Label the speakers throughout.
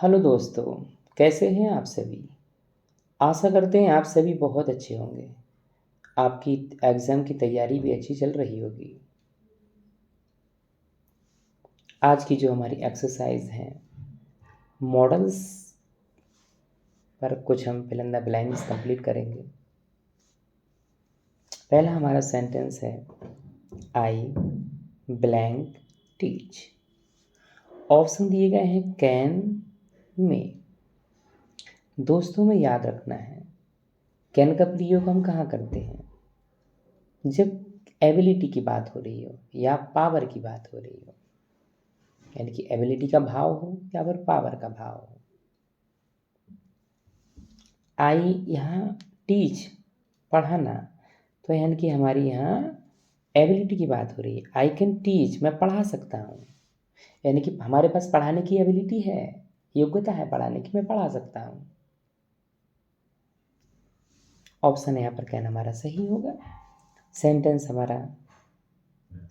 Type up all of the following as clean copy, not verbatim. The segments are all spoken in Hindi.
Speaker 1: हेलो दोस्तों, कैसे हैं आप सभी। आशा करते हैं आप सभी बहुत अच्छे होंगे। आपकी एग्ज़ाम की तैयारी भी अच्छी चल रही होगी। आज की जो हमारी एक्सरसाइज है, मॉडल्स पर कुछ हम fill in the blanks complete करेंगे। पहला हमारा सेंटेंस है आई ब्लैंक टीच। ऑप्शन दिए गए हैं कैन, में। दोस्तों में याद रखना है, कैन का प्रयोग हम कहाँ करते हैं? जब एबिलिटी की बात हो रही हो या पावर की बात हो रही हो, यानी कि एबिलिटी का भाव हो या फिर पावर का भाव हो। आई यहाँ टीच, पढ़ाना, तो यानी कि हमारी यहाँ एबिलिटी की बात हो रही है। आई कैन टीच, मैं पढ़ा सकता हूँ, यानी कि हमारे पास पढ़ाने की एबिलिटी है, योग्यता है पढ़ाने की, मैं पढ़ा सकता हूँ। ऑप्शन यहाँ पर कहना हमारा सही होगा। सेंटेंस हमारा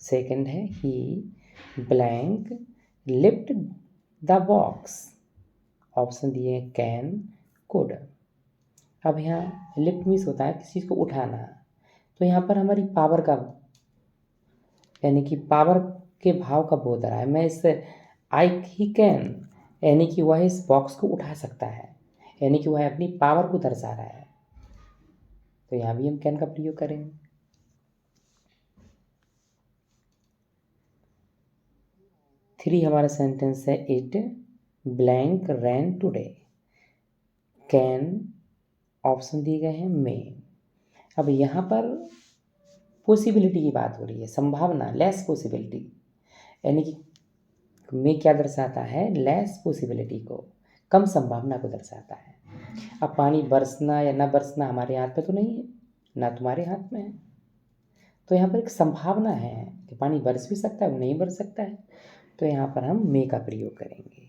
Speaker 1: सेकंड है ही blank lift the box. Option दिए कैन, कुड। अब यहाँ लिफ्ट मीन्स होता है किसी चीज़ को उठाना, तो यहाँ पर हमारी पावर का, यानी कि पावर के भाव का बोध रहा है। मैं इस आई ही कैन, यानी कि वह इस बॉक्स को उठा सकता है, यानी कि वह अपनी पावर को दर्शा रहा है, तो यहाँ भी हम कैन का प्रयोग करेंगे। थ्री हमारा सेंटेंस है it blank ran today. Can, option दिए गए हैं मे। अब यहाँ पर पॉसिबिलिटी की बात हो रही है, संभावना, लेस पॉसिबिलिटी, यानी कि मे क्या दर्शाता है? लेस पॉसिबिलिटी को, कम संभावना को दर्शाता है। अब पानी बरसना या ना बरसना हमारे हाथ पे तो नहीं है, ना तुम्हारे हाथ में है, तो यहाँ पर एक संभावना है कि पानी बरस भी सकता है, नहीं बरस सकता है, तो यहाँ पर हम मे का प्रयोग करेंगे।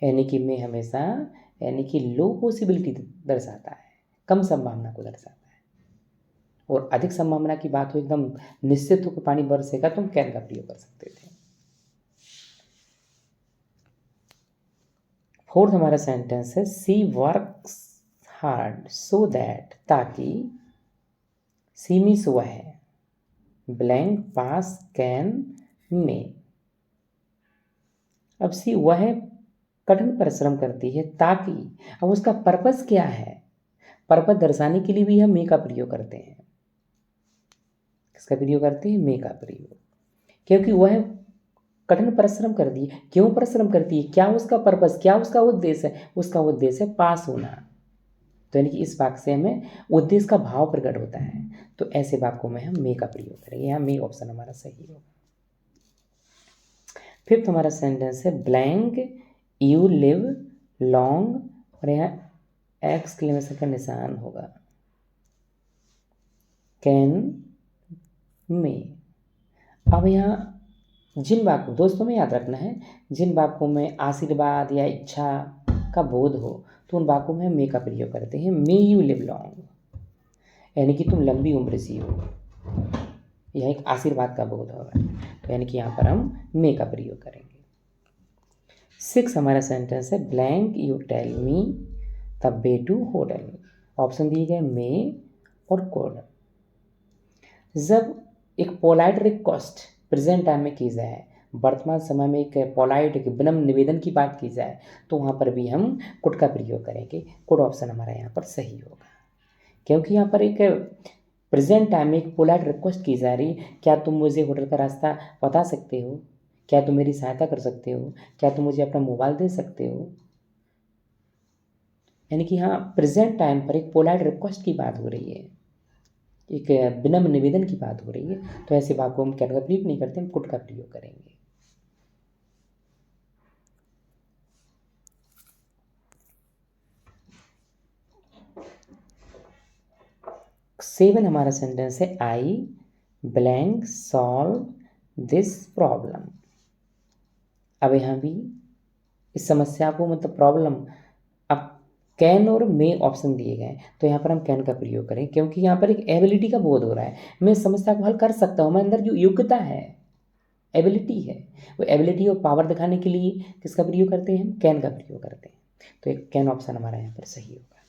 Speaker 1: यानी कि मे हमेशा, यानी कि लो पॉसिबिलिटी दर्शाता है, कम संभावना को दर्शाता है। और अधिक संभावना की बात हो, एकदम निश्चित हो कि पानी बरसेगा, तो हम कैन का प्रयोग कर सकते थे। फोर्थ हमारा सेंटेंस है सी वर्क्स हार्ड सो दैट, ताकि, सी मीन्स वह है, ब्लैंक पास कैन में। अब सी वह कठिन परिश्रम करती है ताकि, अब उसका पर्पस क्या है? पर्पस दर्शाने के लिए भी हम मे का प्रयोग करते हैं। किसका प्रयोग करते हैं? मे का प्रयोग, क्योंकि वह कठिन परिश्रम कर दी। क्यों परिश्रम करती है? क्या उसका पर्पस, क्या उसका उद्देश्य है? उसका उद्देश्य है पास होना, तो यानी कि इस वाक्य से हमें उद्देश्य का भाव प्रकट होता है, तो ऐसे वाक्यों में हम मे का प्रयोग करेंगे। यहाँ मे ऑप्शन हमारा सही होगा। फिफ्थ हमारा सेंटेंस है ब्लैंक यू लिव लॉन्ग, और यहाँ एक्सक्लेमेशन का निशान होगा, कैन में। अब यहाँ जिन वाक्यों, दोस्तों में याद रखना है, जिन वाक्यों में आशीर्वाद या इच्छा का बोध हो, तो उन वाक्यों में हम मे का प्रयोग करते हैं। मे यू लिव लॉन्ग, यानी कि तुम लंबी उम्र सी हो, यह एक आशीर्वाद का बोध होगा, यानी कि यहाँ पर हम मे का प्रयोग करेंगे। सिक्स हमारा सेंटेंस है blank you tell me the way to hotel. Option दिए गए मे और कोड। जब एक पोलाइट रिक्वेस्ट प्रेजेंट टाइम में की जाए, वर्तमान समय में एक पोलाइट, एक विनम्र निवेदन की बात की जाए, तो वहाँ पर भी हम कुड का प्रयोग करेंगे। कुड ऑप्शन हमारा यहाँ पर सही होगा, क्योंकि यहाँ पर एक प्रेजेंट टाइम में एक पोलाइट रिक्वेस्ट की जा रही, क्या तुम मुझे होटल का रास्ता बता सकते हो? क्या तुम मेरी सहायता कर सकते हो? क्या तुम मुझे अपना मोबाइल दे सकते हो? यानी कि यहाँ प्रेजेंट टाइम पर एक पोलाइट रिक्वेस्ट की बात हो रही है, एक विनम्र निवेदन की बात हो रही है, तो ऐसे वाक्यों को हम कैन का प्रयोग नहीं करते, हम कुड का प्रयोग करेंगे। सेवन हमारा सेंटेंस है I blank solve this problem. अब यहाँ भी इस समस्या को, मतलब प्रॉब्लम, अब कैन और मे ऑप्शन दिए गए, तो यहाँ पर हम कैन का प्रयोग करें, क्योंकि यहाँ पर एक एबिलिटी का बोध हो रहा है, मैं इस समस्या को हल कर सकता हूँ, मेरे अंदर जो योग्यता है, एबिलिटी है। वो एबिलिटी और पावर दिखाने के लिए किसका प्रयोग करते हैं हम? कैन का प्रयोग करते हैं। तो एक कैन ऑप्शन हमारा यहाँ पर सही होगा।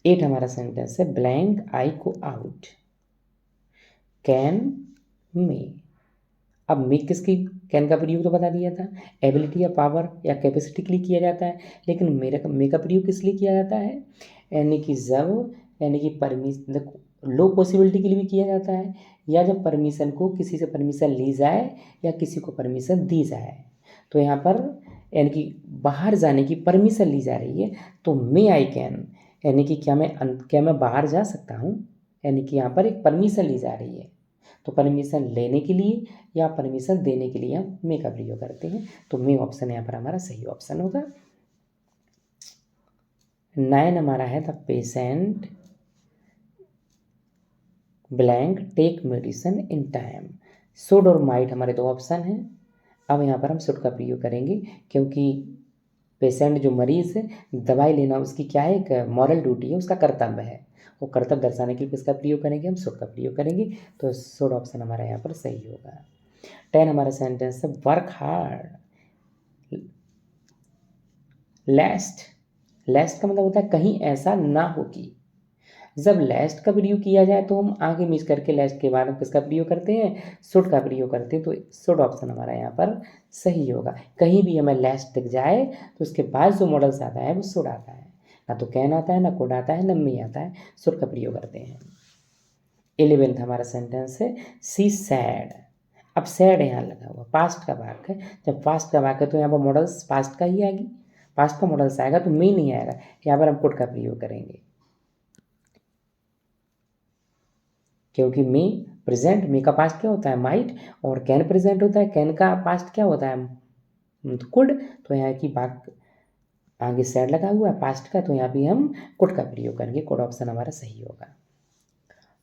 Speaker 1: 8 हमारा सेंटेंस है ब्लैंक आई को आउट, कैन में। अब मे किसकी, कैन का प्रयोग तो बता दिया था, एबिलिटी या पावर या कैपेसिटी के लिए किया जाता है, लेकिन मेरे मे का प्रयोग किस लिए किया जाता है? यानी कि जब, यानी कि परमिशन, लो पॉसिबिलिटी के लिए भी किया जाता है, या जब परमिशन को, किसी से परमिशन ली जाए या किसी को परमिशन दी जाए। तो यहाँ पर यानी कि बाहर जाने की परमिशन ली जा रही है, तो मे आई कैन, यानी कि क्या मैं बाहर जा सकता हूँ, यानी कि यहाँ पर एक परमिशन ली जा रही है। तो परमिशन लेने के लिए या परमिशन देने के लिए हम मे का प्रयोग करते हैं। तो मे ऑप्शन यहाँ पर हमारा सही ऑप्शन होगा। 9 हमारा है the patient blank take medicine in time. Should और माइट हमारे दो ऑप्शन हैं। अब यहाँ पर हम शुड का प्रयोग करेंगे, क्योंकि पेशेंट जो मरीज़ है, दवाई लेना उसकी क्या है, एक मॉरल ड्यूटी है, उसका कर्तव्य है। वो कर्तव्य दर्शाने के लिए किसका प्रयोग करेंगे? हम शुड का प्रयोग करेंगे। तो शुड ऑप्शन हमारा यहाँ पर सही होगा। 10 हमारा सेंटेंस है वर्क हार्ड लेस्ट। लेस्ट का मतलब होता है कहीं ऐसा ना हो कि। जब लेस्ट का प्रयोग किया जाए तो हम आगे मिस करके लेस्ट के बाद किसका प्रयोग करते हैं? शुड का प्रयोग करते हैं। तो शुड ऑप्शन हमारा यहाँ पर सही होगा। कहीं भी हमें लेस्ट दिख जाए तो उसके बाद जो मॉडल्स आता है वो शुड आता है, ना तो कैन आता है, ना कुड आता है, ना मे आता है, शुड का प्रयोग करते हैं। 11th हमारा सेंटेंस है सी सैड। अब सैड यहाँ लगा हुआ, पास्ट का वाक्य है। जब पास्ट का वाक्य है तो यहाँ पर मॉडल्स पास्ट का ही आएगी, पास्ट का मॉडल्स आएगा तो मे नहीं आएगा। यहाँ पर हम कुड का प्रयोग करेंगे, क्योंकि मे प्रेजेंट, मे का पास्ट क्या होता है? माइट। और कैन प्रेजेंट होता है, कैन का पास्ट क्या होता है? कुड। तो यहाँ की बात आगे सैड लगा हुआ है पास्ट का, तो यहाँ भी हम कुड का प्रयोग करेंगे। कुड ऑप्शन हमारा सही होगा।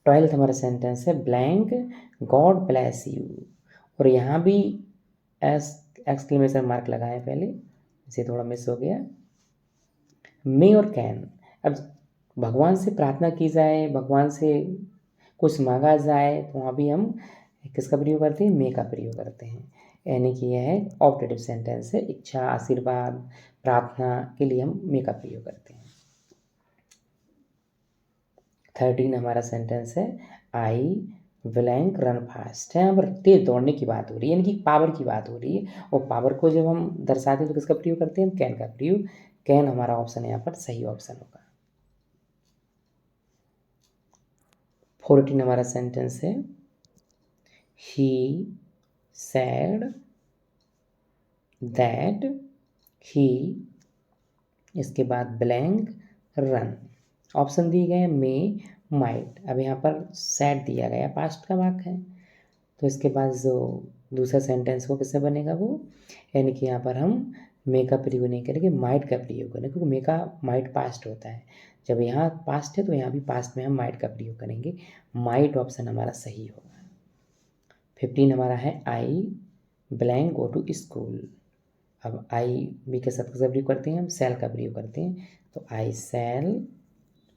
Speaker 1: 12th हमारा सेंटेंस है ब्लैंक गॉड ब्लेस यू। और यहाँ भी एक्सक्लेमेशन मार्क लगाएं पहले, इसे थोड़ा मिस हो गया। मे और कैन, अब भगवान से प्रार्थना की जाए, भगवान से कुछ मांगा जाए, तो वहाँ भी हम किसका प्रयोग करते हैं? मे का प्रयोग करते हैं। यानी कि यह है ऑप्टेटिव सेंटेंस है, इच्छा, आशीर्वाद, प्रार्थना के लिए हम मे का प्रयोग करते हैं। 13 हमारा सेंटेंस है आई ब्लैंक रन फास्ट। यहाँ पर तेज दौड़ने की बात हो रही है, यानी कि पावर की बात हो रही है, और पावर को जब हम दर्शाते हैं तो किसका प्रयोग करते हैं? हम कैन का प्रयोग। कैन हमारा ऑप्शन यहाँ पर सही ऑप्शन होगा। 14 हमारा सेंटेंस है ही सैड दैट ही, इसके बाद ब्लैंक रन। ऑप्शन दिए गए हैं मे, माइट। अब यहाँ पर सैड दिया गया, पास्ट का वाक्य है, तो इसके बाद जो दूसरा सेंटेंस वो किससे बनेगा? वो, यानी कि यहाँ पर हम मे का प्रयोग नहीं करेंगे, माइट का प्रयोग करेंगे, क्योंकि मे का माइट पास्ट होता है। जब यहाँ पास्ट है तो यहाँ भी पास्ट में हम माइट का प्रयोग करेंगे। माइट ऑप्शन हमारा सही होगा। 15 हमारा है I blank go to school. अब आई भी के साथ प्रयोग करते हैं हम? सेल का प्रयोग करते हैं, तो I shall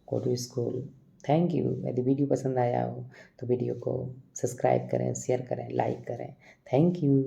Speaker 1: go to school. Thank you. यदि वीडियो पसंद आया हो तो वीडियो को सब्सक्राइब करें, शेयर करें, लाइक करें। Thank you.